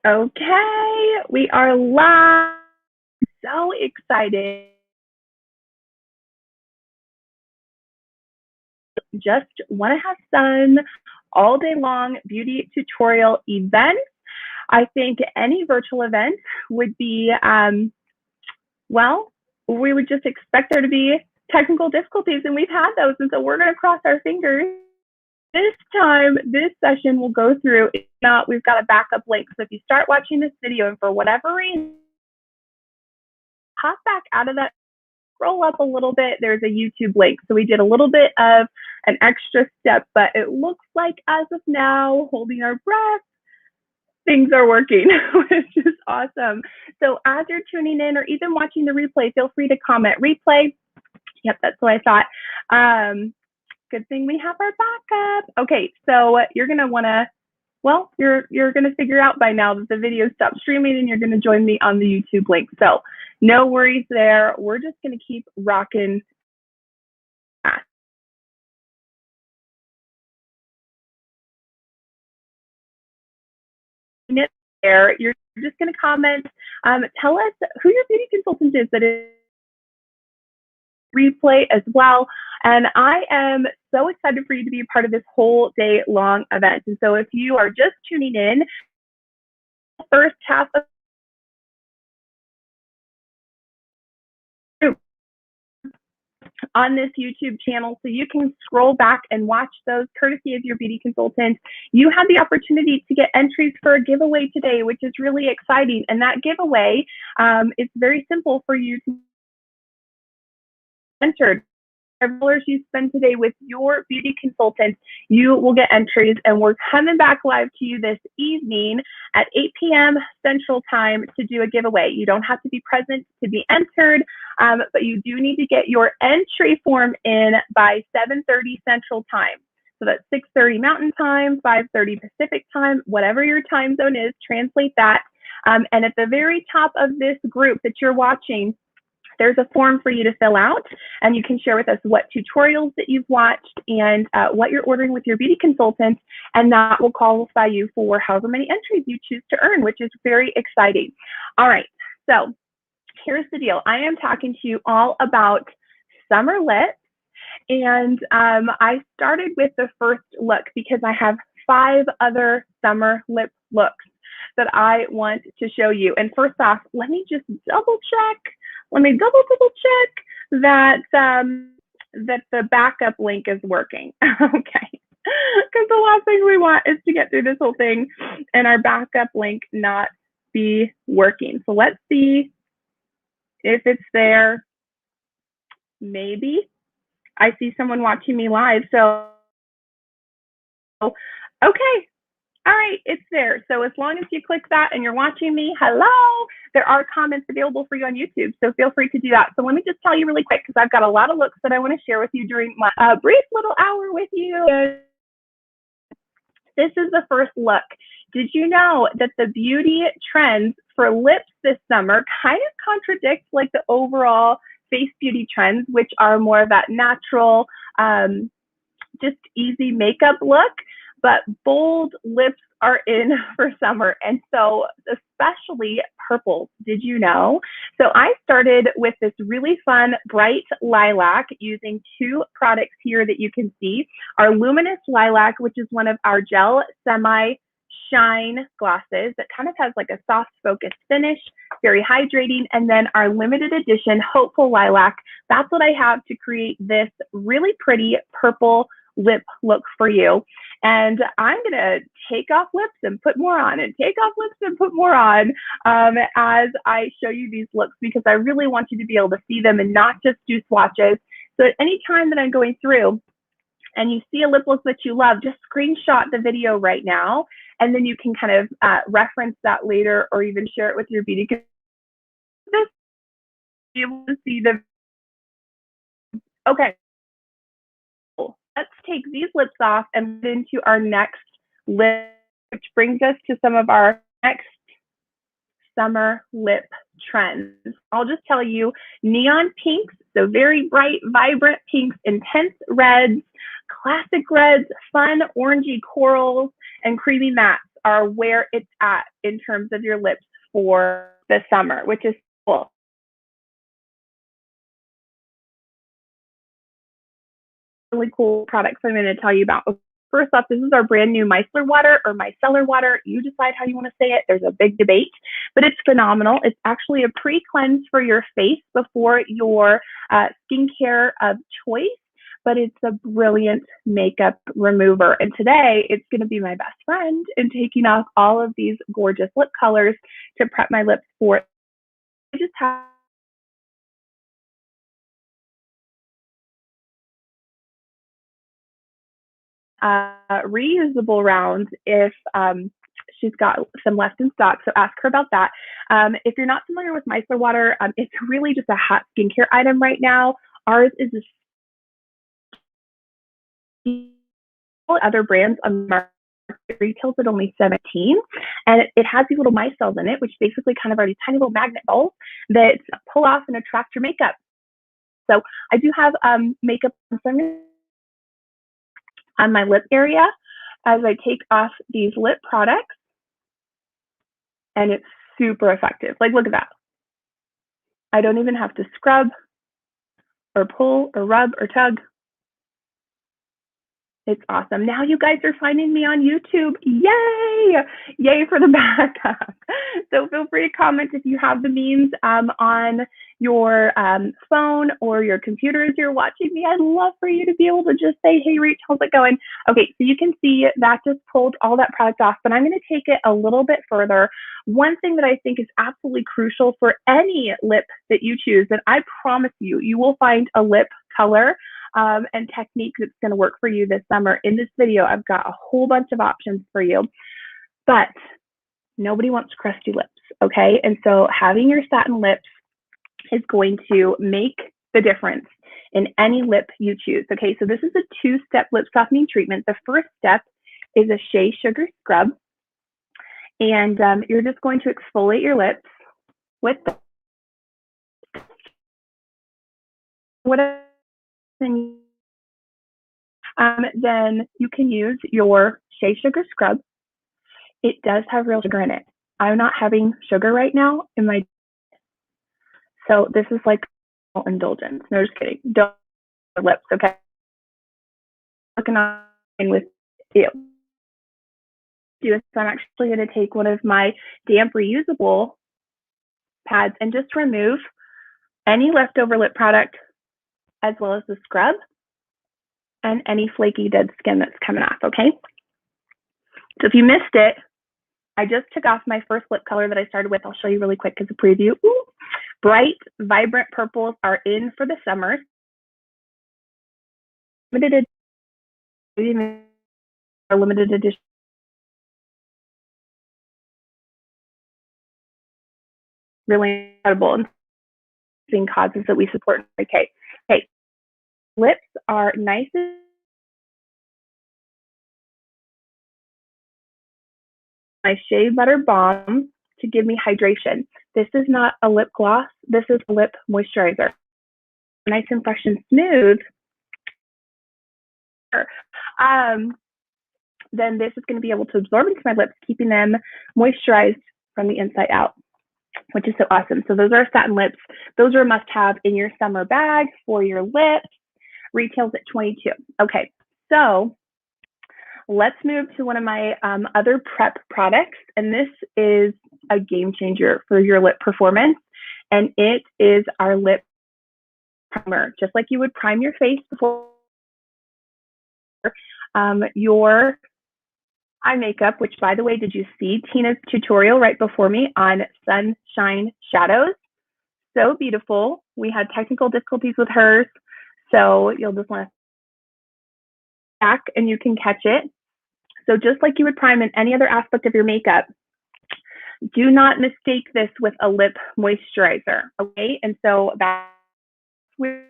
Okay, we are live. So excited. Just want to have fun all day long beauty tutorial event. I think any virtual event would be, well, we would just expect there to be technical difficulties, and we've had those. And so we're going to cross our fingers. This time, this session will go through. If not, we've got a backup link. So if you start watching this video and for whatever reason, hop back out of that, scroll up a little bit, there's a YouTube link. So we did a little bit of an extra step, but it looks like as of now, holding our breath, things are working, which is awesome. So as you're tuning in or even watching the replay, feel free to comment replay. Yep, that's what I thought. Good thing we have our backup. Okay, so you're gonna wanna, well, you're gonna figure out by now that the video stopped streaming and you're gonna join me on the YouTube link. So no worries there. We're just gonna keep rocking. There, you're just gonna comment. Tell us who your beauty consultant is that is replay as well. And I am so excited for you to be a part of this whole day long event. And so if you are just tuning in, the first half of on this YouTube channel, so you can scroll back and watch those courtesy of your beauty consultant. You have the opportunity to get entries for a giveaway today, which is really exciting. And that giveaway is very simple for you to enter. $5 you spend today with your beauty consultant, you will get entries, and we're coming back live to you this evening at 8 p.m. Central Time to do a giveaway. You don't have to be present to be entered, but you do need to get your entry form in by 7:30 Central Time. So that's 6:30 Mountain Time, 5:30 Pacific Time, whatever your time zone is, translate that. And at the very top of this group that you're watching, there's a form for you to fill out, and you can share with us what tutorials that you've watched and what you're ordering with your beauty consultant, and that will qualify you for however many entries you choose to earn, which is very exciting. All right, so here's the deal. I am talking to you all about summer lips, and I started with the first look because I have 5 other summer lip looks that I want to show you. And first off, let me just double check that that the backup link is working. Okay, because the last thing we want is to get through this whole thing and our backup link not be working. So let's see if it's there. Maybe. I see someone watching me live. So, okay. All right, it's there. So as long as you click that and you're watching me, hello, there are comments available for you on YouTube. So feel free to do that. So let me just tell you really quick, because I've got a lot of looks that I want to share with you during my brief little hour with you. This is the first look. Did you know that the beauty trends for lips this summer kind of contradict like the overall face beauty trends, which are more of that natural, just easy makeup look? But bold lips are in for summer, and so especially purples. Did you know? So I started with this really fun bright lilac using 2 products here that you can see. Our Luminous Lilac, which is one of our gel semi-shine glosses that kind of has like a soft focused finish, very hydrating, and then our limited edition Hopeful Lilac. That's what I have to create this really pretty purple lip look for you. And I'm gonna take off lips and put more on, and take off lips and put more on as I show you these looks, because I really want you to be able to see them and not just do swatches. So at any time that I'm going through and you see a lip look that you love, just screenshot the video right now, and then you can kind of reference that later, or even share it with your beauty consultant. Be able to see the, okay. Let's take these lips off and move into our next lip, which brings us to some of our next summer lip trends. I'll just tell you, neon pinks, so very bright, vibrant pinks, intense reds, classic reds, fun orangey corals, and creamy mattes are where it's at in terms of your lips for the summer, which is cool. Really cool products I'm going to tell you about. First off, this is our brand new micellar water or micellar water. You decide how you want to say it. There's a big debate, but it's phenomenal. It's actually a pre-cleanse for your face before your skincare of choice, but it's a brilliant makeup remover. And today it's going to be my best friend in taking off all of these gorgeous lip colors to prep my lips for it. I just have reusable rounds if she's got some left in stock, so ask her about that. If you're not familiar with micellar water, it's really just a hot skincare item right now. Ours is other brands on the market retails at only $17, and it has these little micelles in it, which basically kind of are these tiny little magnet balls that pull off and attract your makeup. So I do have makeup on my lip area as I take off these lip products, and it's super effective. Like, look at that. I don't even have to scrub or pull or rub or tug. It's awesome. Now you guys are finding me on YouTube. Yay! Yay for the backup. So feel free to comment if you have the means on your phone or your computer as you're watching me. I'd love for you to be able to just say, hey, Rach, how's it going? Okay, so you can see that just pulled all that product off, but I'm going to take it a little bit further. One thing that I think is absolutely crucial for any lip that you choose, and I promise you, you will find a lip color and technique that's going to work for you this summer. In this video, I've got a whole bunch of options for you, but nobody wants crusty lips, okay? And so having your satin lips is going to make the difference in any lip you choose, okay? So this is a two-step lip softening treatment. The first step is a shea sugar scrub, and you're just going to exfoliate your lips with whatever. Then you can use your shea sugar scrub. It does have real sugar in it. I'm not having sugar right now in my, so this is like indulgence. No, just kidding. Don't lips, okay? Looking on with you. So I'm actually going to take one of my damp reusable pads and just remove any leftover lip product as well as the scrub and any flaky dead skin that's coming off, okay? So if you missed it, I just took off my first lip color that I started with. I'll show you really quick as a preview. Ooh, bright, vibrant purples are in for the summer. Limited edition. Really incredible and causes that we support. Okay, lips are nice and my shea butter balm to give me hydration. This is not a lip gloss. This is a lip moisturizer. Nice and fresh and smooth. Then this is going to be able to absorb into my lips, keeping them moisturized from the inside out, which is so awesome. So those are satin lips. Those are a must-have in your summer bag for your lips. Retails at $22. Okay, so let's move to one of my other prep products, and this is a game changer for your lip performance, and it is our lip primer. Just like you would prime your face before your eye makeup, which, by the way, did you see Tina's tutorial right before me on sunshine shadows? So beautiful. We had technical difficulties with hers, so you'll just want to back and you can catch it. So just like you would prime in any other aspect of your makeup, do not mistake this with a lip moisturizer, okay? And so that's where,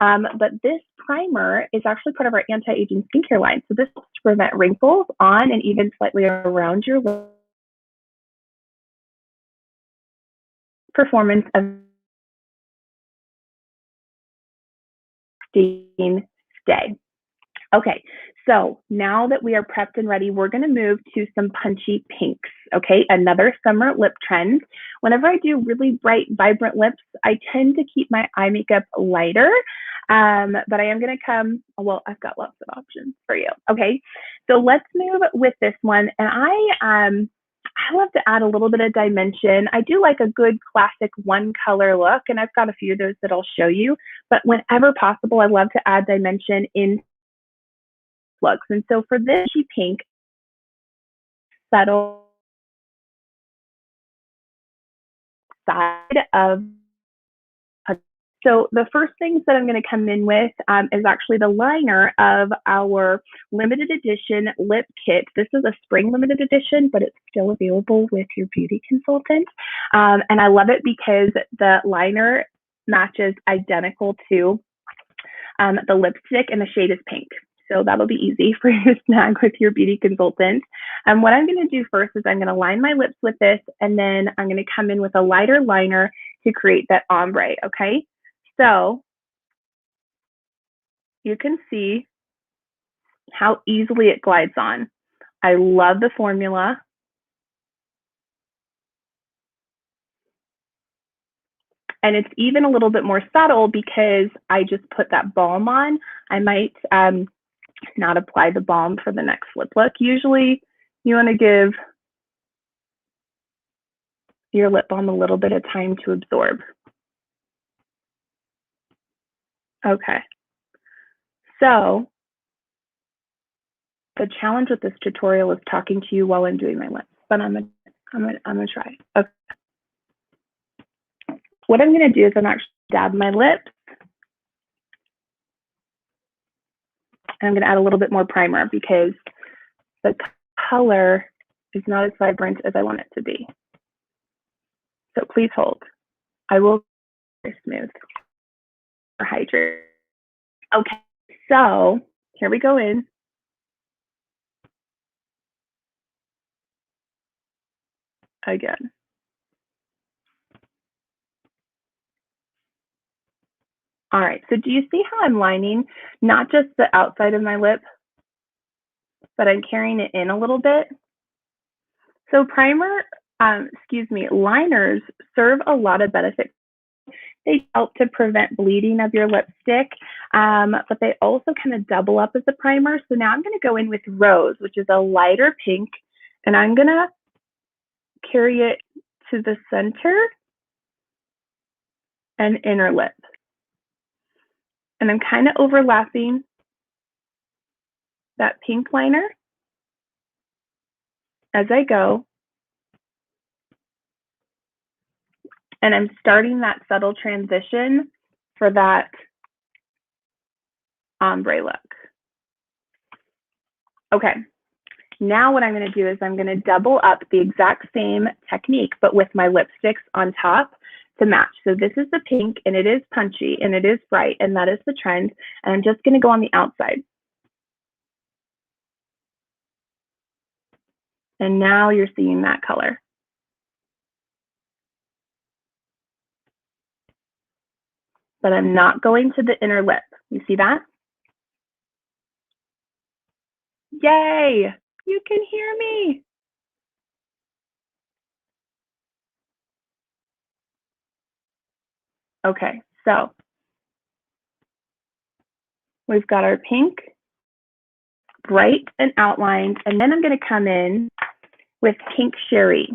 but this primer is actually part of our anti-aging skincare line. So this helps to prevent wrinkles on and even slightly around your lip. Performance of stay. Okay, So now that we are prepped and ready, we're going to move to some punchy pinks, okay? Another summer lip trend. Whenever I do really bright, vibrant lips, I tend to keep my eye makeup lighter, but I am going to come, well, I've got lots of options for you, okay? So let's move with this one, and I love to add a little bit of dimension. I do like a good classic one color look, and I've got a few of those that I'll show you, but whenever possible, I love to add dimension in looks. And so for this pink, subtle side of, so the first things that I'm going to come in with is actually the liner of our limited edition lip kit. This is a spring limited edition, but it's still available with your beauty consultant. And I love it because the liner matches identical to the lipstick, and the shade is pink. So that'll be easy for you to snag with your beauty consultant. And what I'm going to do first is I'm going to line my lips with this, and then I'm going to come in with a lighter liner to create that ombre, okay? So you can see how easily it glides on. I love the formula. And it's even a little bit more subtle because I just put that balm on. I might not apply the balm for the next lip look. Usually you want to give your lip balm a little bit of time to absorb. Okay. So the challenge with this tutorial is talking to you while I'm doing my lips, but I'm gonna try. Okay. What I'm gonna do is I'm actually dab my lips. And I'm gonna add a little bit more primer because the color is not as vibrant as I want it to be. So please hold. I will very smooth or hydrate. Okay, so here we go in. Again. All right, so do you see how I'm lining not just the outside of my lip, but I'm carrying it in a little bit? So liners serve a lot of benefits. They help to prevent bleeding of your lipstick, but they also kind of double up as a primer. So now I'm going to go in with Rose, which is a lighter pink, and I'm going to carry it to the center and inner lip. And I'm kind of overlapping that pink liner as I go. And I'm starting that subtle transition for that ombre look. Okay, now what I'm going to do is I'm going to double up the exact same technique, but with my lipsticks on top to match. So this is the pink, and it is punchy, and it is bright, and that is the trend. And I'm just going to go on the outside. And now you're seeing that color. But I'm not going to the inner lip. You see that? Yay! You can hear me. Okay, so we've got our pink, bright and outlined, and then I'm going to come in with Pink Sherry.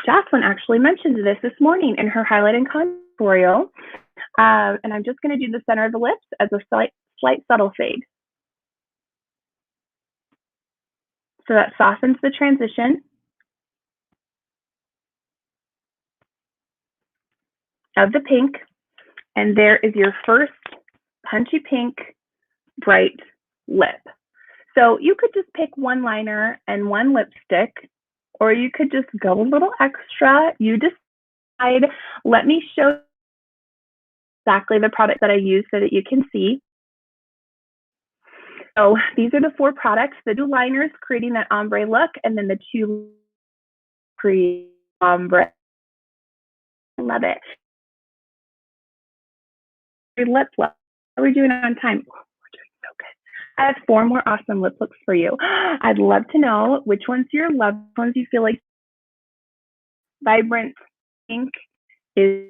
Jocelyn actually mentioned this morning in her highlight and contour tutorial, and I'm just going to do the center of the lips as a slight subtle fade. So that softens the transition of the pink, and there is your first punchy pink, bright lip. So you could just pick one liner and one lipstick, or you could just go a little extra. You decide. Let me show exactly the product that I use so that you can see. So these are the 4 products, the 2 liners creating that ombre look, and then the 2 create ombre. Love it. Your lip look. How are we doing on time? Oh, we're doing so good. I have 4 more awesome lip looks for you. I'd love to know which ones your loved ones you feel like vibrant pink is.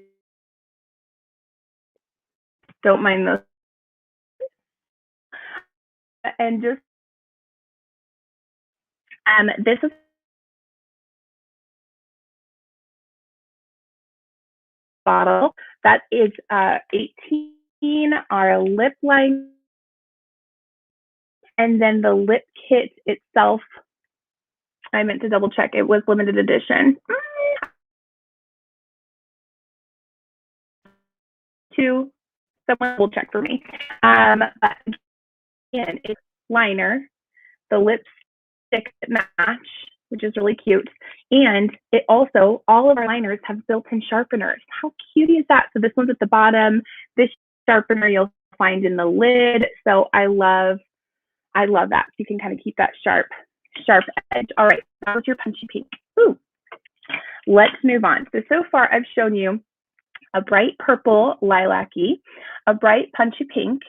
Don't mind those. And just this is bottle that is 18 our lip line, and then the lip kit itself, I meant to double check, it was limited edition. To someone will check for me. But again, it's liner, the lipstick match, which is really cute. And it also, all of our liners have built-in sharpeners. How cute is that? So this one's at the bottom. This sharpener you'll find in the lid. So I love that. You can kind of keep that sharp edge. All right, that was your punchy pink. Ooh. Let's move on. So far I've shown you a bright purple lilac-y, a bright punchy pink,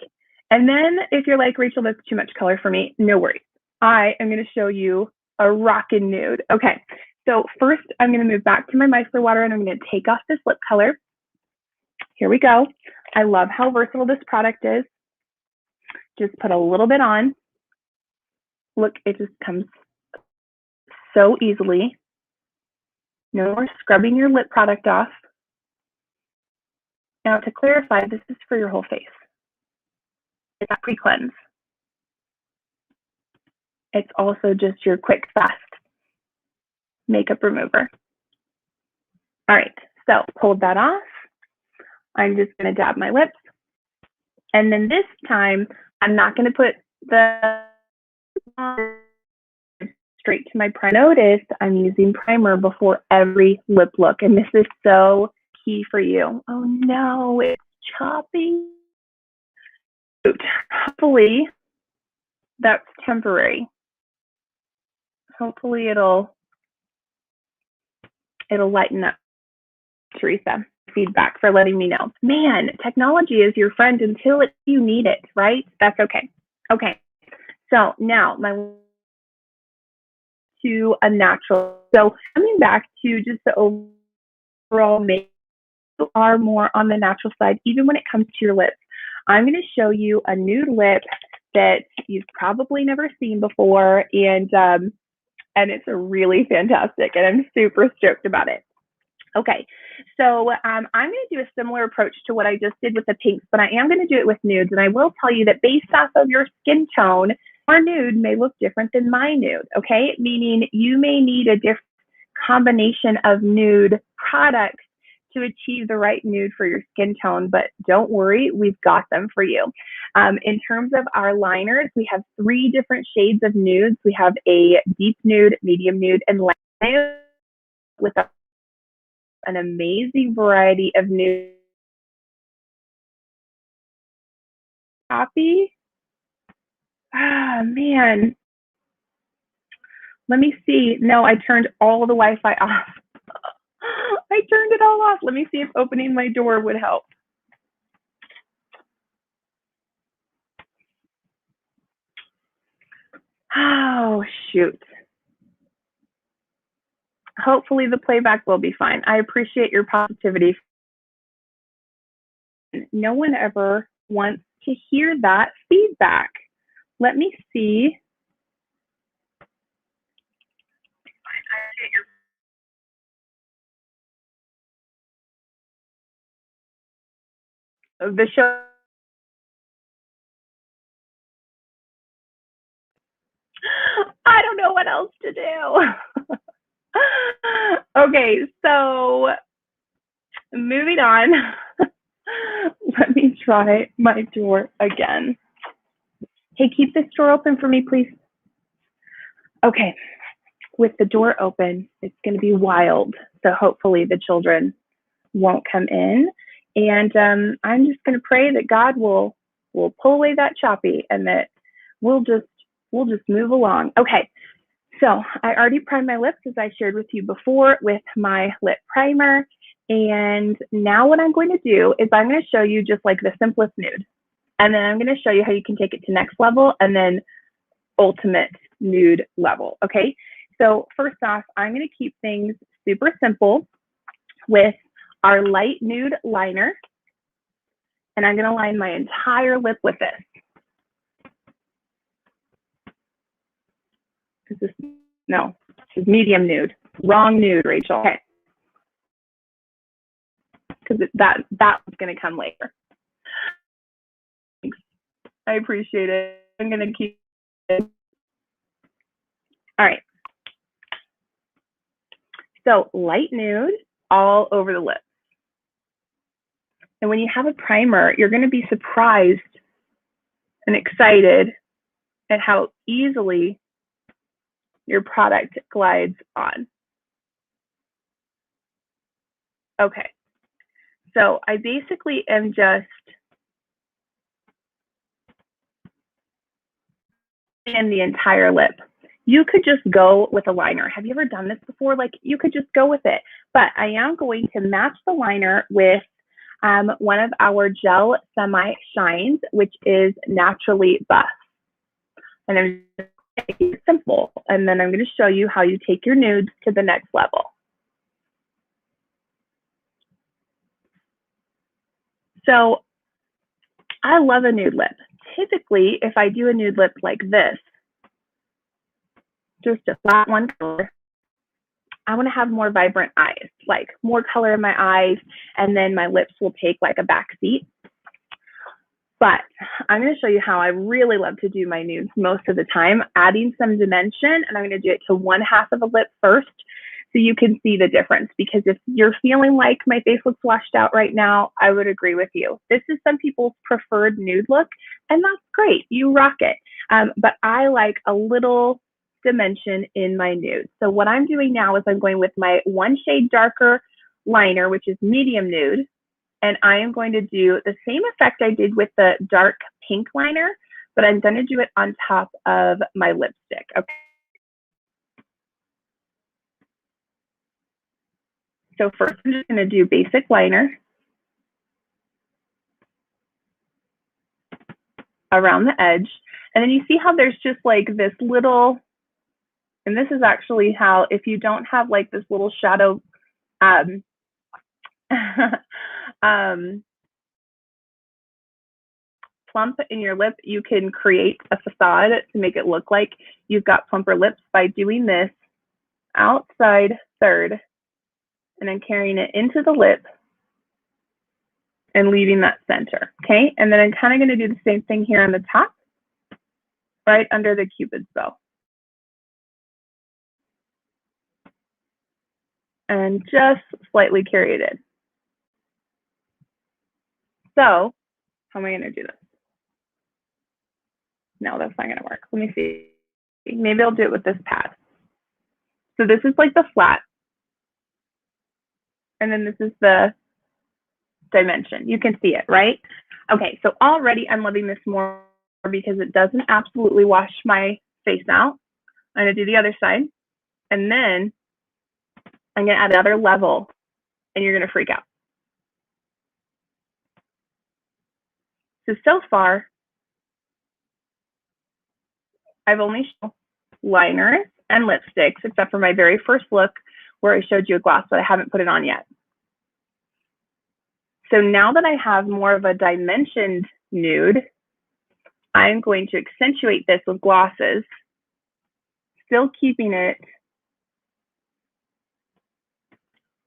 and then if you're like, Rachel, that's too much color for me, no worries. I am going to show you a rockin' nude. Okay, so first I'm going to move back to my micellar water and I'm going to take off this lip color. Here we go. I love how versatile this product is. Just put a little bit on. Look, it just comes so easily. No more scrubbing your lip product off. Now, to clarify, this is for your whole face. It's not pre-cleanse. It's also just your quick, fast makeup remover. All right, so hold that off. I'm just going to dab my lips. And then this time, I'm not going to put the straight to my primer. Notice I'm using primer before every lip look, and this is so key for you. Oh no, it's choppy. Hopefully that's temporary. Hopefully it'll lighten up. Teresa, feedback for letting me know. Man, technology is your friend until you need it, right? That's okay. Okay, so now to a natural. So coming back to just the overall makeup, are more on the natural side, even when it comes to your lips. I'm going to show you a nude lip that you've probably never seen before, and it's really fantastic, and I'm super stoked about it. Okay, so I'm going to do a similar approach to what I just did with the pinks, but I am going to do it with nudes, and I will tell you that based off of your skin tone, our nude may look different than my nude, okay? Meaning you may need a different combination of nude products to achieve the right nude for your skin tone, but don't worry, we've got them for you. In terms of our liners, we have 3 different shades of nudes. We have a deep nude, medium nude, and light nude with an amazing variety of nudes. Copy? Ah, man. Let me see. No, I turned all the Wi-Fi off. I turned it all off. Let me see if opening my door would help. Oh, shoot. Hopefully the playback will be fine. I appreciate your positivity. No one ever wants to hear that feedback. Let me see. The show. I don't know what else to do. Okay, so moving on. Let me try my door again. Hey, keep this door open for me, please. Okay, with the door open, it's going to be wild. So hopefully the children won't come in. And I'm just going to pray that God will pull away that choppy and that we'll just move along. Okay, so I already primed my lips, as I shared with you before, with my lip primer. And now what I'm going to do is I'm going to show you just like the simplest nude. And then I'm going to show you how you can take it to next level and then ultimate nude level. Okay. So first off, I'm going to keep things super simple with our light nude liner. And I'm going to line my entire lip with this. No, this is medium nude. Wrong nude, Rachel. Okay. Because that was going to come later. Thanks. I appreciate it. I'm going to keep it. All right. So light nude all over the lip. And when you have a primer, you're going to be surprised and excited at how easily your product glides on. Okay. So I basically am just in the entire lip. You could just go with a liner. Have you ever done this before? Like, you could just go with it. But I am going to match the liner with one of our gel semi-shines, which is naturally buff. And I'm just making it simple. And then I'm going to show you how you take your nudes to the next level. So I love a nude lip. Typically, if I do a nude lip like this, just a flat one color, I want to have more vibrant eyes, like more color in my eyes, and then my lips will take like a back seat. But I'm going to show you how I really love to do my nudes most of the time, adding some dimension, and I'm going to do it to one half of the lip first so you can see the difference. Because if you're feeling like my face looks washed out right now, I would agree with you. This is some people's preferred nude look, and that's great. You rock it. But I like a little dimension in my nude. So what I'm doing now is I'm going with my one shade darker liner, which is medium nude. And I am going to do the same effect I did with the dark pink liner, but I'm going to do it on top of my lipstick. Okay. So first I'm just going to do basic liner around the edge. And then you see how there's just like this little, and this is actually how, if you don't have like this little shadow plump in your lip, you can create a facade to make it look like you've got plumper lips by doing this outside third and then carrying it into the lip and leaving that center. Okay, and then I'm kind of going to do the same thing here on the top, right under the Cupid's bow. And just slightly carry it in. So how am I going to do this? No, that's not going to work. Let me see. Maybe I'll do it with this pad. So this is like the flat. And then this is the dimension. You can see it, right? Okay, so already I'm loving this more because it doesn't absolutely wash my face out. I'm going to do the other side. And then I'm going to add another level and you're going to freak out. So far, I've only shown liners and lipsticks, except for my very first look where I showed you a gloss, but I haven't put it on yet. So now that I have more of a dimensioned nude, I'm going to accentuate this with glosses, still keeping it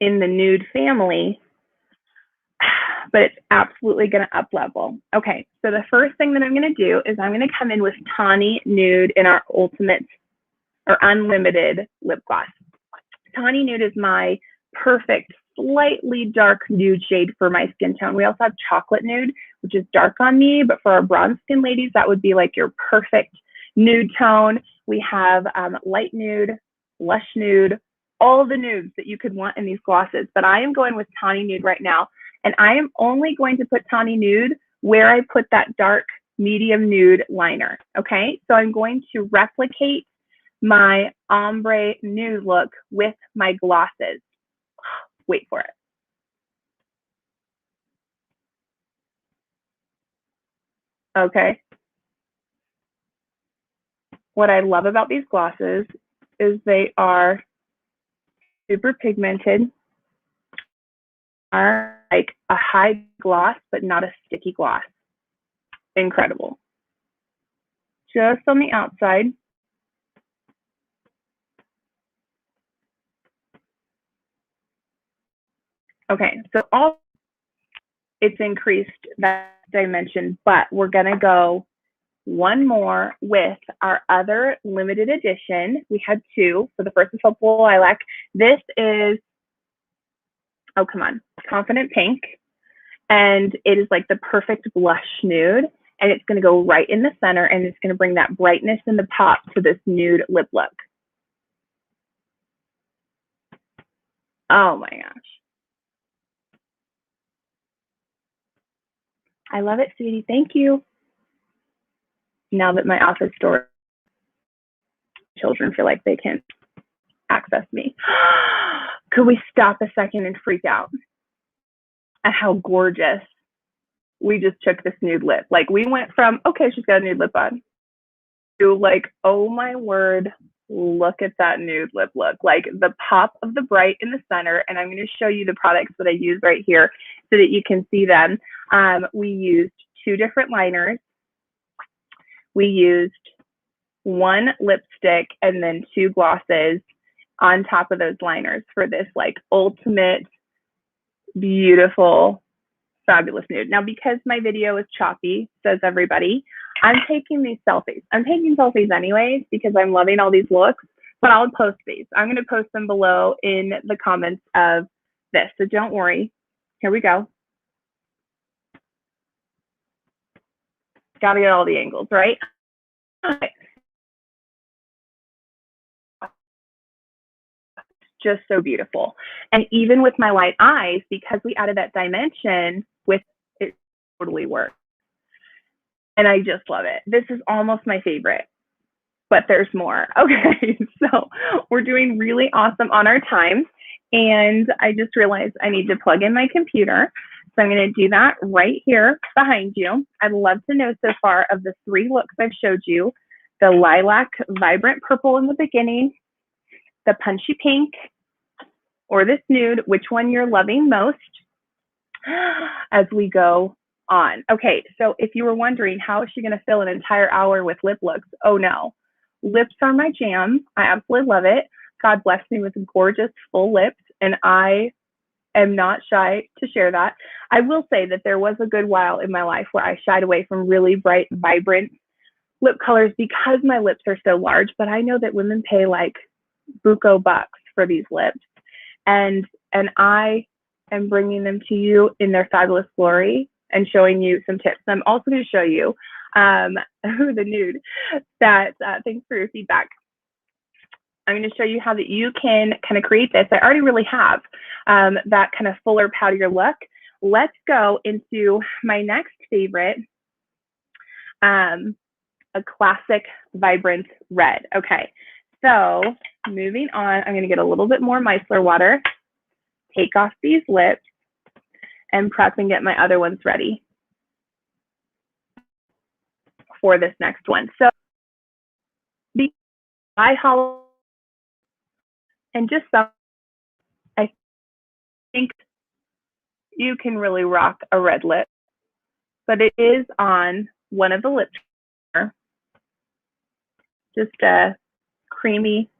in the nude family, but it's absolutely going to up level. Okay, so the first thing that I'm going to do is I'm going to come in with Tawny Nude in our ultimate or unlimited lip gloss. Tawny Nude is my perfect, slightly dark nude shade for my skin tone. We also have Chocolate Nude, which is dark on me, but for our bronze skin ladies, that would be like your perfect nude tone. We have Light Nude, Lush Nude, all the nudes that you could want in these glosses, but I am going with Tawny Nude right now. And I am only going to put Tawny Nude where I put that dark medium nude liner, okay? So I'm going to replicate my ombre nude look with my glosses. Wait for it. Okay. What I love about these glosses is they are super pigmented, are like a high gloss, but not a sticky gloss. Incredible. Just on the outside. Okay, so all it's increased that dimension, but we're gonna go one more with our other limited edition. We had two. So the first is Hopeful Lilac. This is, oh, come on, Confident Pink. And it is like the perfect blush nude. And it's going to go right in the center, and it's going to bring that brightness and the pop to this nude lip look. Oh my gosh. I love it, sweetie. Thank you. Now that my office door children feel like they can access me. Could we stop a second and freak out at how gorgeous we just took this nude lip? Like, we went from, okay, she's got a nude lip on, to like, oh my word, look at that nude lip look. Like the pop of the bright in the center. And I'm going to show you the products that I use right here so that you can see them. We used 2 different liners. We used 1 lipstick and then 2 glosses on top of those liners for this like ultimate, beautiful, fabulous nude. Now, because my video is choppy, says everybody, I'm taking these selfies. I'm taking selfies anyways because I'm loving all these looks, but I'll post these. I'm going to post them below in the comments of this. So don't worry. Here we go. Got to get all the angles, right? Okay. Just so beautiful. And even with my light eyes, because we added that dimension with it, totally works. And I just love it. This is almost my favorite, but there's more. Okay, so we're doing really awesome on our time. And I just realized I need to plug in my computer. So I'm going to do that right here behind you. I'd love to know so far of the 3 looks I've showed you, the lilac vibrant purple in the beginning, the punchy pink, or this nude, which one you're loving most as we go on. Okay, so if you were wondering how is she going to fill an entire hour with lip looks, oh no. Lips are my jam. I absolutely love it. God bless me with gorgeous full lips, and I am not shy to share that. I will say that there was a good while in my life where I shied away from really bright, vibrant lip colors because my lips are so large, but I know that women pay like buco bucks for these lips, and I am bringing them to you in their fabulous glory and showing you some tips. I'm also going to show you the nude that, thanks for your feedback. I'm going to show you how that you can kind of create this. I already really have that kind of fuller, powdier look. Let's go into my next favorite, a classic vibrant red. Okay, so moving on, I'm going to get a little bit more micellar water, take off these lips, and prep and get my other ones ready for this next one. So the eye hollow and just some, I think you can really rock a red lip, but it is on one of the lips, just a creamy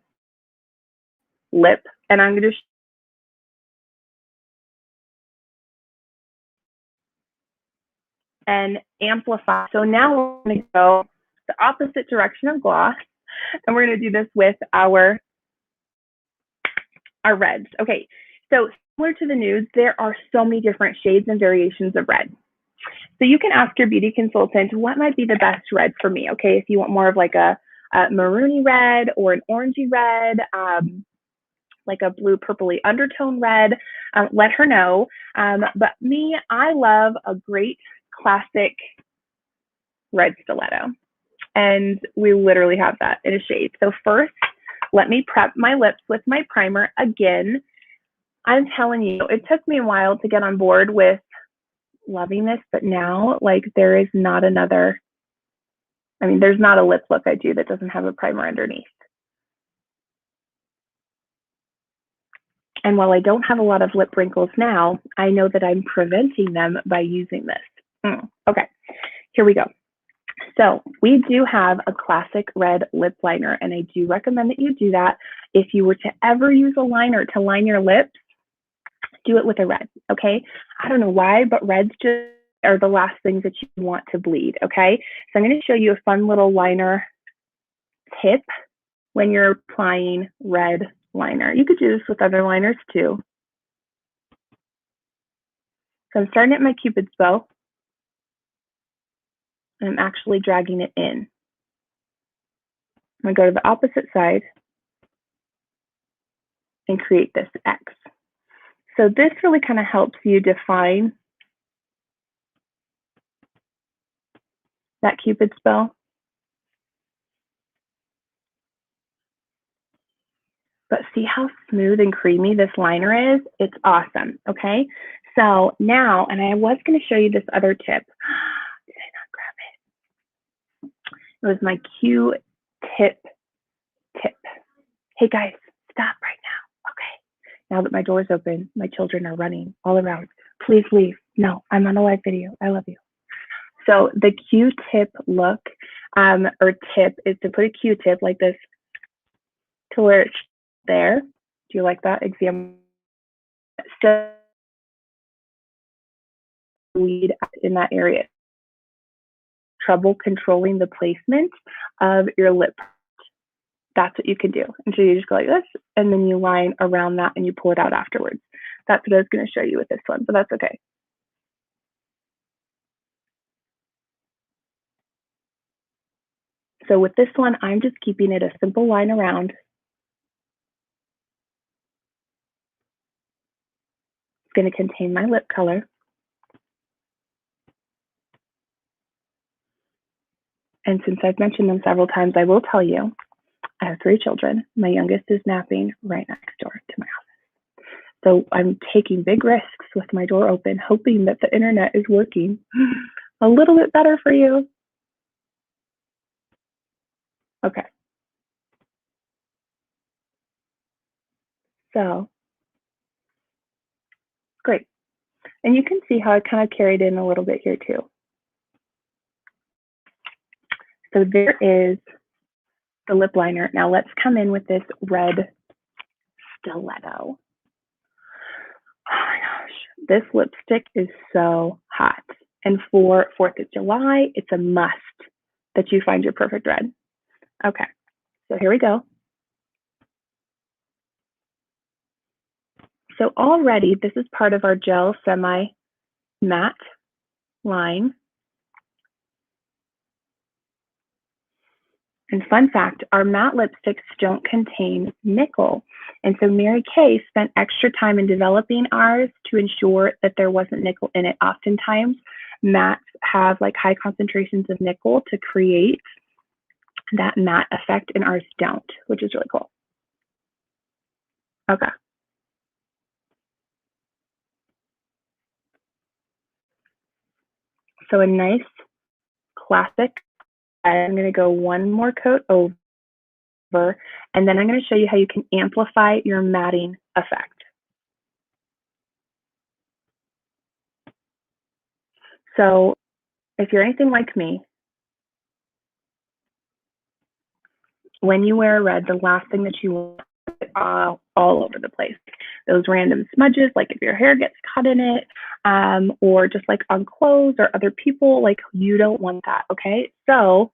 lip, and I'm going to and amplify. So now we're going to go the opposite direction of gloss, and we're going to do this with our reds. Okay, so similar to the nudes, there are so many different shades and variations of red. So you can ask your beauty consultant, what might be the best red for me? Okay, if you want more of like a maroony red or an orangey red, like a blue purpley undertone red, let her know. But me, I love a great classic red stiletto. And we literally have that in a shade. So first, let me prep my lips with my primer again. I'm telling you, it took me a while to get on board with loving this, but now like there is not another I mean, there's not a lip look I do that doesn't have a primer underneath. And while I don't have a lot of lip wrinkles now, I know that I'm preventing them by using this. Okay, here we go. So we do have a classic red lip liner, and I do recommend that you do that. If you were to ever use a liner to line your lips, do it with a red, okay? I don't know why, but reds just are the last things that you want to bleed, okay? So I'm going to show you a fun little liner tip when you're applying red liner. You could do this with other liners too. So I'm starting at my Cupid's bow, and I'm actually dragging it in. I'm going to go to the opposite side and create this X. So this really kind of helps you define that Cupid's bow. But see how smooth and creamy this liner is? It's awesome, okay? So now, and I was going to show you this other tip. Did I not grab it? It was my Q-tip tip. Hey guys, stop right now. Okay. Now that my door's open, my children are running all around. Please leave. No, I'm on a live video. I love you. So the Q-tip look or tip is to put a Q-tip like this to where it's there. Do you like that example? So lead in that area. Trouble controlling the placement of your lip. That's what you can do. And so you just go like this, and then you line around that and you pull it out afterwards. That's what I was going to show you with this one, but that's okay. So with this one, I'm just keeping it a simple line around. It's going to contain my lip color. And since I've mentioned them several times, I will tell you, I have 3 children. My youngest is napping right next door to my office. So I'm taking big risks with my door open, hoping that the internet is working a little bit better for you. Okay. So, great. And you can see how I kind of carried in a little bit here too. So there is the lip liner. Now let's come in with this red stiletto. Oh my gosh, this lipstick is so hot. And for 4th of July, it's a must that you find your perfect red. Okay, so here we go. So already, this is part of our gel semi-matte line. And fun fact, our matte lipsticks don't contain nickel. And so Mary Kay spent extra time in developing ours to ensure that there wasn't nickel in it. Oftentimes, mattes have like high concentrations of nickel to create that matte effect, and ours don't, which is really cool. Okay. So a nice classic. I'm going to go one more coat over, and then I'm going to show you how you can amplify your matting effect. So if you're anything like me, when you wear red, the last thing that you want is all over the place. Those random smudges, like if your hair gets caught in it, or just like on clothes or other people, like you don't want that, okay? So,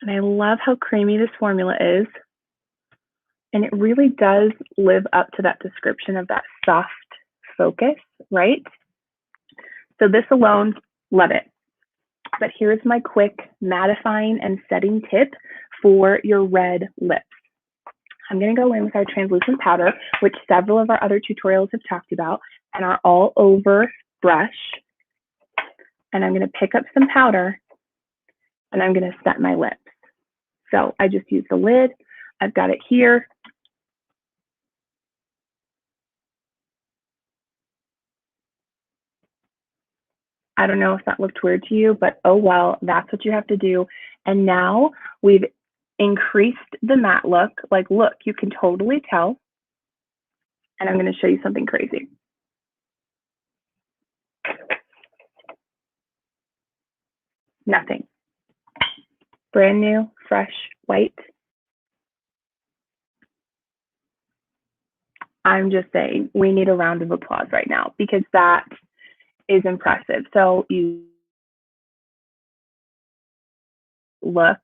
and I love how creamy this formula is. And it really does live up to that description of that soft focus, right? So this alone, love it. But here's my quick mattifying and setting tip for your red lips. I'm going to go in with our translucent powder, which several of our other tutorials have talked about, and our all over brush. And I'm going to pick up some powder and I'm going to set my lips. So I just use the lid. I've got it here. I don't know if that looked weird to you, but oh well, that's what you have to do. And now we've increased the matte look. Like, look, you can totally tell. And I'm going to show you something crazy. Nothing. Brand new, fresh, white. I'm just saying, we need a round of applause right now because that is impressive. So you look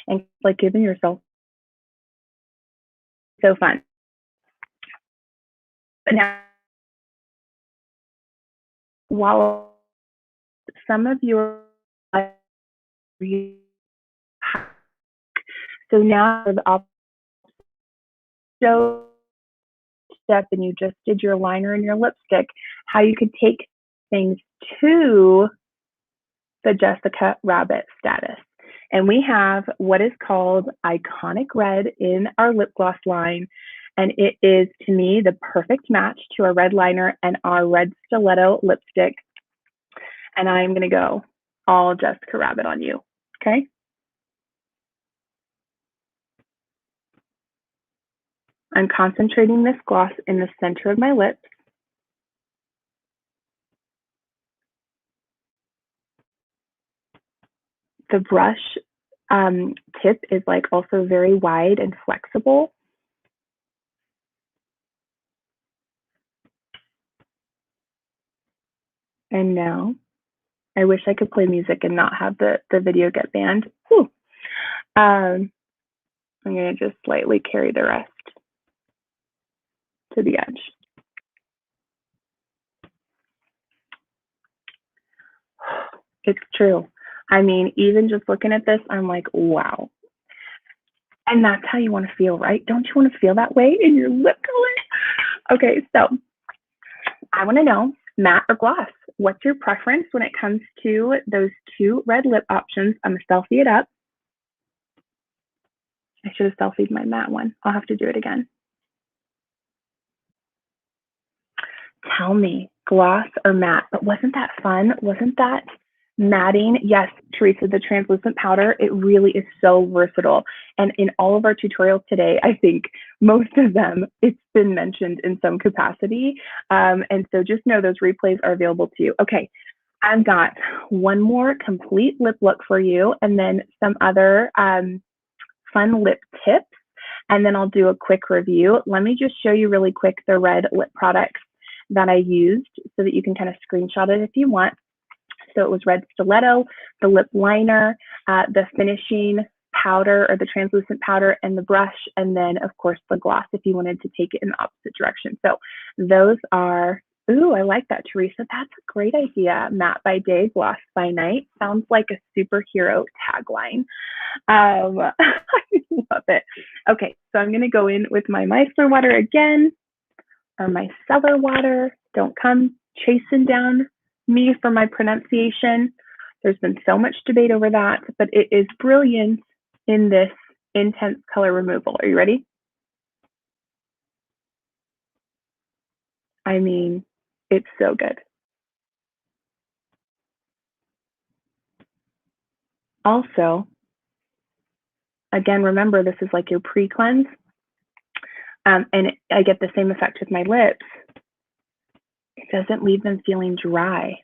and like giving yourself so fun. But now, while some of your so now the opposite step, and you just did your liner and your lipstick, how you could take things to the Jessica Rabbit status. And we have what is called Iconic Red in our lip gloss line. And it is, to me, the perfect match to our red liner and our red stiletto lipstick. And I'm going to go all Jessica Rabbit on you. Okay. I'm concentrating this gloss in the center of my lips. The brush tip is like also very wide and flexible. And now, I wish I could play music and not have the video get banned. I'm going to just slightly carry the rest to the edge. It's true. I mean, even just looking at this, I'm like, wow. And that's how you want to feel, right? Don't you want to feel that way in your lip color? Okay, so I want to know, matte or gloss? What's your preference when it comes to those two red lip options? I'm going to selfie it up. I should have selfied my matte one. I'll have to do it again. Tell me, gloss or matte? But wasn't that fun? Wasn't that matting? Yes, Teresa, the translucent powder, it really is so versatile. And in all of our tutorials today, I think most of them, it's been mentioned in some capacity. And so just know those replays are available to you. Okay, I've got one more complete lip look for you, and then some other fun lip tips. And then I'll do a quick review. Let me just show you really quick the red lip products that I used so that you can kind of screenshot it if you want. So it was red stiletto, the lip liner, the finishing powder or the translucent powder, and the brush, and then of course the gloss if you wanted to take it in the opposite direction. So those are, ooh, I like that, Teresa. That's a great idea. Matte by day, gloss by night. Sounds like a superhero tagline. I love it. Okay, so I'm gonna go in with my micellar water again, or my cellar water. Don't come chasing down me for my pronunciation. There's been so much debate over that, but it is brilliant in this intense color removal. Are you ready? I mean, it's so good. Also, again, remember this is like your pre-cleanse, and I get the same effect with my lips. It doesn't leave them feeling dry.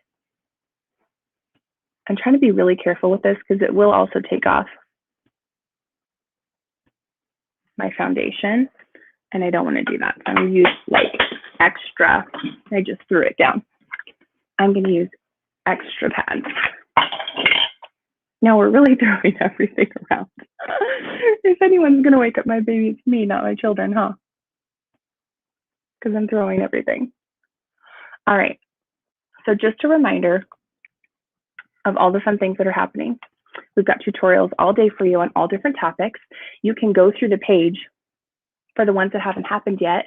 I'm trying to be really careful with this because it will also take off my foundation, and I don't want to do that. So I'm going to use like extra. I just threw it down. I'm going to use extra pads. Now we're really throwing everything around. If anyone's going to wake up my baby, it's me, not my children, huh? Because I'm throwing everything. All right. So just a reminder of all the fun things that are happening. We've got tutorials all day for you on all different topics. You can go through the page for the ones that haven't happened yet,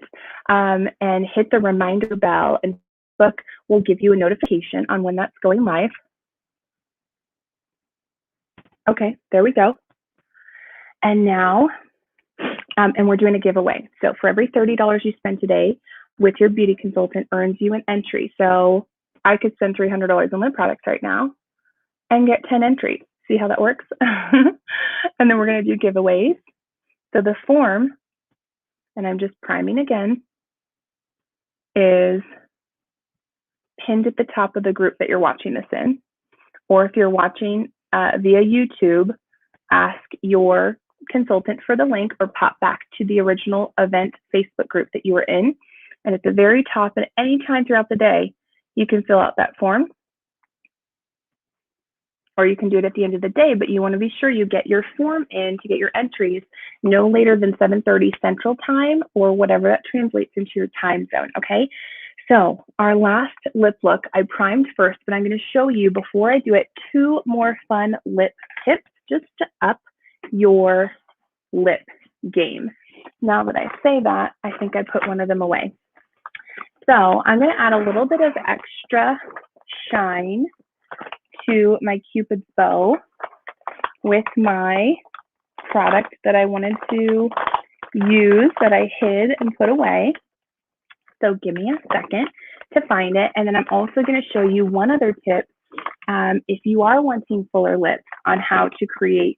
and hit the reminder bell, and Facebook will give you a notification on when that's going live. Okay, there we go. And now, and we're doing a giveaway. So for every $30 you spend today with your beauty consultant earns you an entry. So I could spend $300 on lip products right now and get 10 entries. See how that works? And then we're going to do giveaways. So the form, and I'm just priming again, is pinned at the top of the group that you're watching this in. Or if you're watching via YouTube, ask your consultant for the link or pop back to the original event Facebook group that you were in. And at the very top, at any time throughout the day, you can fill out that form. Or you can do it at the end of the day, but you want to be sure you get your form in to get your entries no later than 7:30 Central Time or whatever that translates into your time zone, okay? So our last lip look, I primed first, but I'm going to show you before I do it 2 more fun lip tips just to up your lip game. Now that I say that, I think I put one of them away. So I'm going to add a little bit of extra shine to my Cupid's bow with my product that I wanted to use that I hid and put away. So give me a second to find it. And then I'm also going to show you one other tip if you are wanting fuller lips on how to create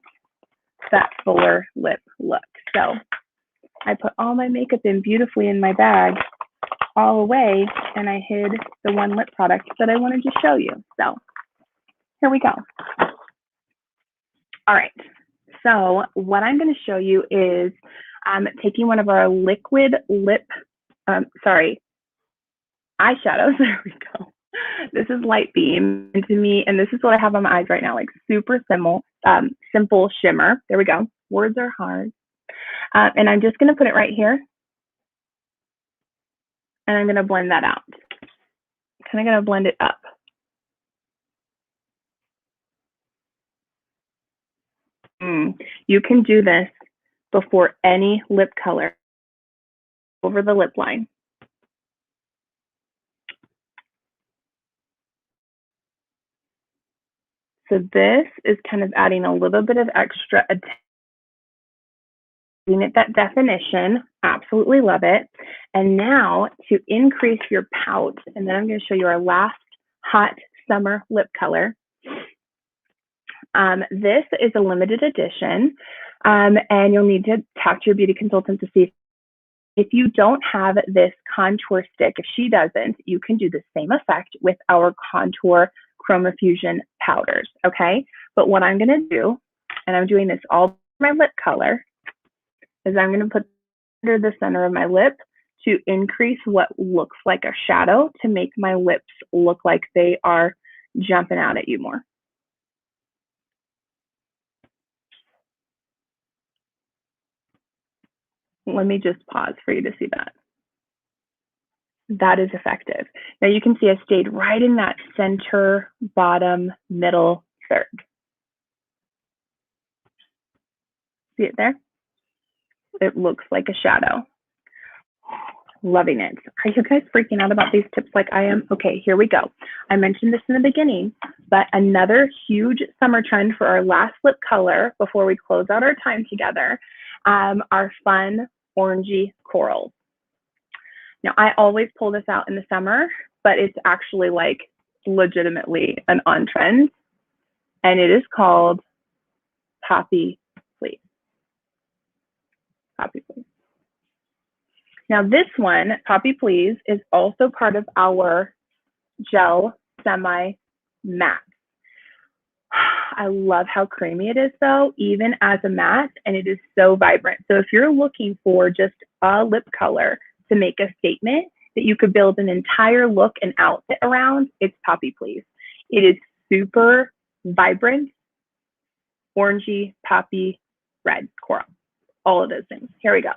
that fuller lip look. So I put all my makeup in beautifully in my bag all away, and I hid the one lip product that I wanted to show you. So here we go. All right, so what I'm going to show you is taking one of our liquid lip, eyeshadows. There we go. This is Light Beam, and to me, and this is what I have on my eyes right now, like super simple shimmer. There we go. Words are hard. And I'm just going to put it right here, and I'm going to blend that out. Kind of going to blend it up. You can do this before any lip color over the lip line. So this is kind of adding a little bit of extra attention, giving it that definition. Absolutely love it. And now to increase your pout, and then I'm going to show you our last hot summer lip color. This is a limited edition, and you'll need to talk to your beauty consultant to see if you don't have this contour stick. If she doesn't, you can do the same effect with our contour Chroma Fusion powders, okay? But what I'm going to do, and I'm doing this all for my lip color, is I'm going to put under the center of my lip to increase what looks like a shadow to make my lips look like they are jumping out at you more. Let me just pause for you to see that. That is effective. Now you can see I stayed right in that center, bottom, middle third. See it there? It looks like a shadow. Loving it. Are you guys freaking out about these tips like I am? Okay, here we go. I mentioned this in the beginning, but another huge summer trend for our last lip color before we close out our time together are fun orangey corals. Now, I always pull this out in the summer, but it's actually like legitimately an on trend, and it is called Poppy Please. Poppy Please. Now, this one, Poppy Please, is also part of our gel semi matte. I love how creamy it is, though, even as a matte, and it is so vibrant. So if you're looking for just a lip color to make a statement that you could build an entire look and outfit around, it's Poppy Please. It is super vibrant, orangey, poppy, red, coral, all of those things. Here we go.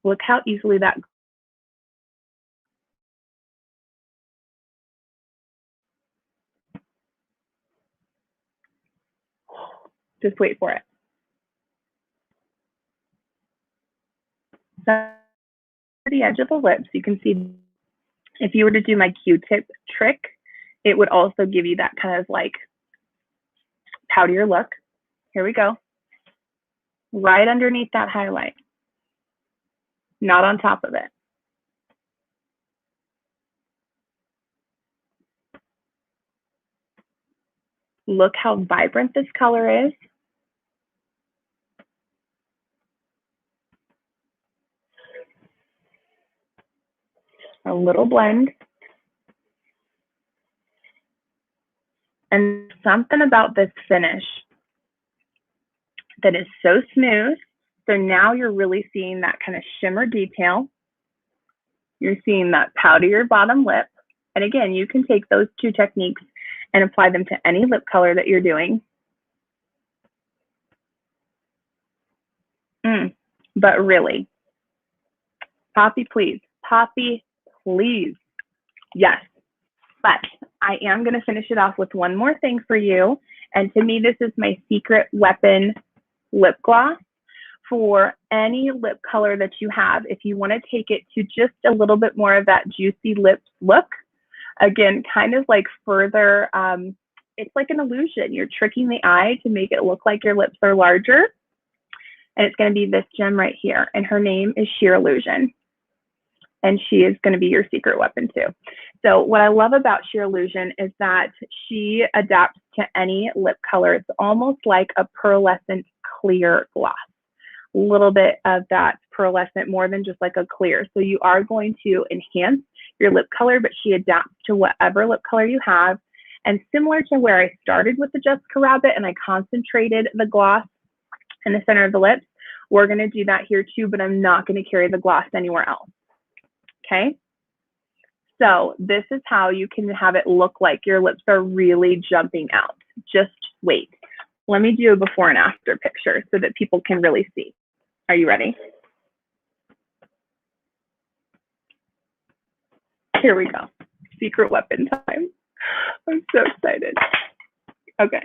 Look how easily that. Just wait for it. So the edge of the lips, you can see if you were to do my Q-tip trick, it would also give you that kind of like powdier look. Here we go. Right underneath that highlight, not on top of it. Look how vibrant this color is. A little blend. And something about this finish that is so smooth. So now you're really seeing that kind of shimmer detail. You're seeing that powder your bottom lip. And again, you can take those two techniques and apply them to any lip color that you're doing. But really, Poppy, please. Poppy, please. Yes. But I am going to finish it off with one more thing for you. And to me, this is my secret weapon lip gloss for any lip color that you have. If you want to take it to just a little bit more of that juicy lips look, again, kind of like further, it's like an illusion. You're tricking the eye to make it look like your lips are larger. And it's going to be this gem right here. And her name is 𝙂𝙪𝙪𝙨. And she is going to be your secret weapon too. So what I love about 𝙂𝙪𝙪𝙨 is that she adapts to any lip color. It's almost like a pearlescent clear gloss. A little bit of that pearlescent, more than just like a clear. So you are going to enhance your lip color, but she adapts to whatever lip color you have. And similar to where I started with the Jessica Rabbit and I concentrated the gloss in the center of the lips, we're going to do that here too, but I'm not going to carry the gloss anywhere else. Okay? So this is how you can have it look like your lips are really jumping out. Just wait. Let me do a before and after picture so that people can really see. Are you ready? Here we go. Secret weapon time. I'm so excited. Okay.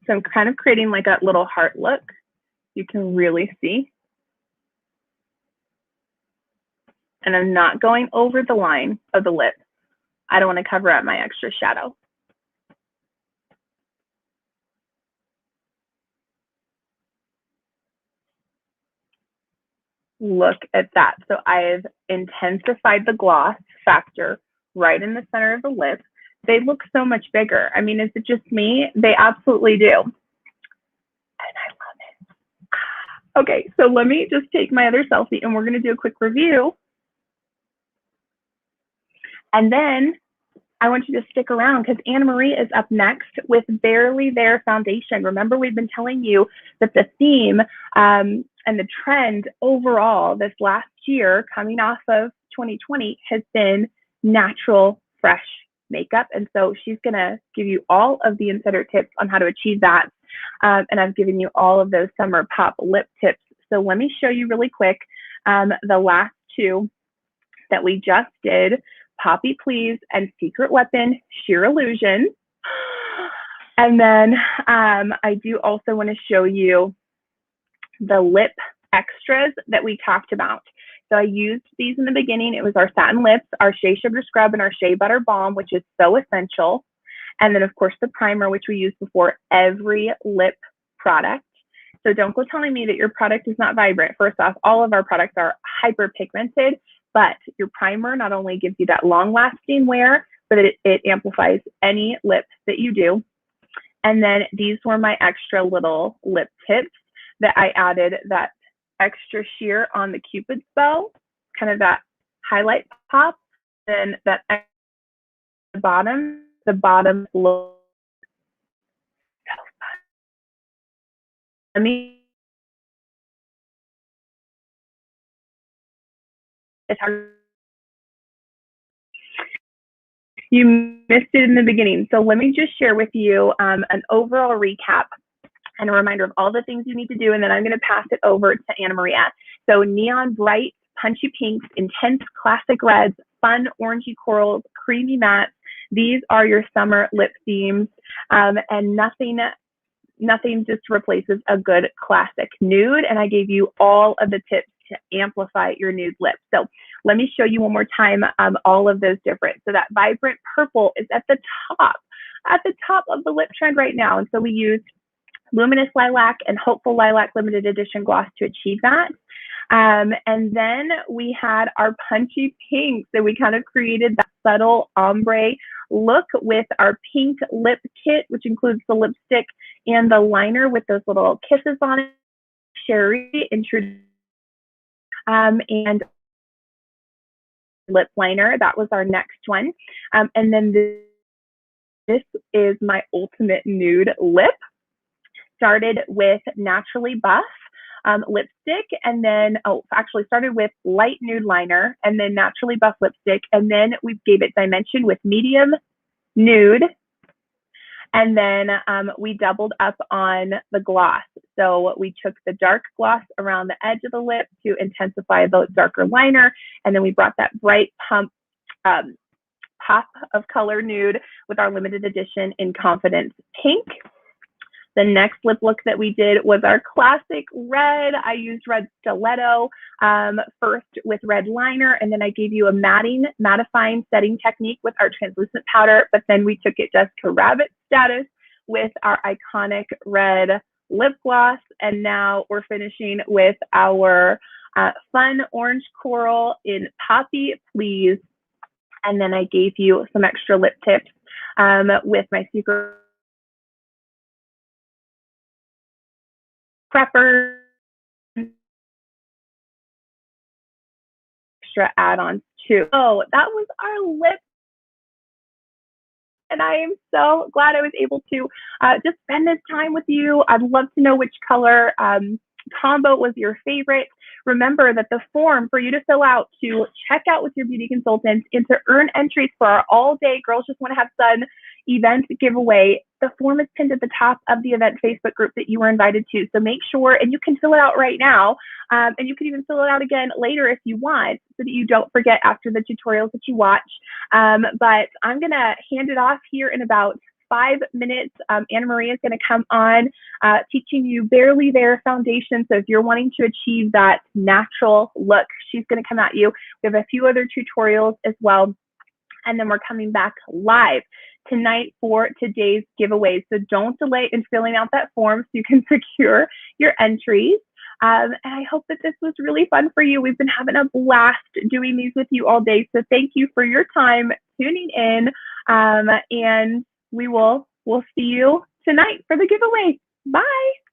So I'm kind of creating like a little heart look. You can really see. And I'm not going over the line of the lip. I don't want to cover up my extra shadow. Look at that. So I've intensified the gloss factor right in the center of the lip. They look so much bigger. I mean, is it just me? They absolutely do. And I love it. Okay, so let me just take my other selfie and we're going to do a quick review. And then I want you to stick around because Anna Marie is up next with Barely There Foundation. Remember, we've been telling you that the theme and the trend overall this last year coming off of 2020 has been natural, fresh makeup. And so she's going to give you all of the insider tips on how to achieve that. And I've given you all of those summer pop lip tips. So let me show you really quick the last two that we just did. Poppy Please and Secret Weapon, 𝙂𝙪𝙪𝙨. And then I do also want to show you the lip extras that we talked about. So I used these in the beginning. It was our satin lips, our Shea Sugar Scrub, and our Shea Butter Balm, which is so essential. And then, of course, the primer, which we use before every lip product. So don't go telling me that your product is not vibrant. First off, all of our products are hyperpigmented. But your primer not only gives you that long-lasting wear, but it amplifies any lip that you do. And then these were my extra little lip tips that I added that extra sheer on the Cupid's bow, kind of that highlight pop. Then that the bottom look. Let me. It's hard. You missed it in the beginning. So let me just share with you an overall recap and a reminder of all the things you need to do. And then I'm going to pass it over to Anna Maria. So neon bright, punchy pinks, intense classic reds, fun orangey corals, creamy mattes. These are your summer lip themes. And nothing just replaces a good classic nude. And I gave you all of the tips to amplify your nude lips. So let me show you one more time all of those different. So that vibrant purple is at the top of the lip trend right now. And so we used Luminous Lilac and Hopeful Lilac limited edition gloss to achieve that. And then we had our punchy pink. So we kind of created that subtle ombre look with our pink lip kit, which includes the lipstick and the liner with those little kisses on it. Sherry introduced and lip liner. That was our next one. And then this is my ultimate nude lip. Started with Naturally Buff lipstick, and then actually started with light nude liner, and then Naturally Buff lipstick, and then we gave it dimension with medium nude, and then we doubled up on the gloss. So we took the dark gloss around the edge of the lip to intensify the darker liner, and then we brought that bright pop of color nude with our limited edition in Confidence Pink. The next lip look that we did was our classic red. I used red stiletto first with red liner, and then I gave you a mattifying setting technique with our translucent powder, but then we took it Jessica Rabbit status with our iconic red lip gloss, and now we're finishing with our fun orange coral in Poppy Please, and then I gave you some extra lip tips with my secret prepper, extra add-ons too. Oh, that was our lip. And I am so glad I was able to just spend this time with you. I'd love to know which color combo was your favorite. Remember that the form for you to fill out to check out with your beauty consultant and to earn entries for our all-day Girls Just Want to Have Sun event giveaway, the form is pinned at the top of the event Facebook group that you were invited to. So make sure, and you can fill it out right now, and you can even fill it out again later if you want, so that you don't forget after the tutorials that you watch. But I'm going to hand it off here in about 5 minutes. Anna Maria is going to come on teaching you Barely There foundation. So if you're wanting to achieve that natural look, she's going to come at you. We have a few other tutorials as well. And then we're coming back live tonight for today's giveaways. So don't delay in filling out that form so you can secure your entries. And I hope that this was really fun for you. We've been having a blast doing these with you all day. So thank you for your time tuning in. And we'll see you tonight for the giveaway. Bye.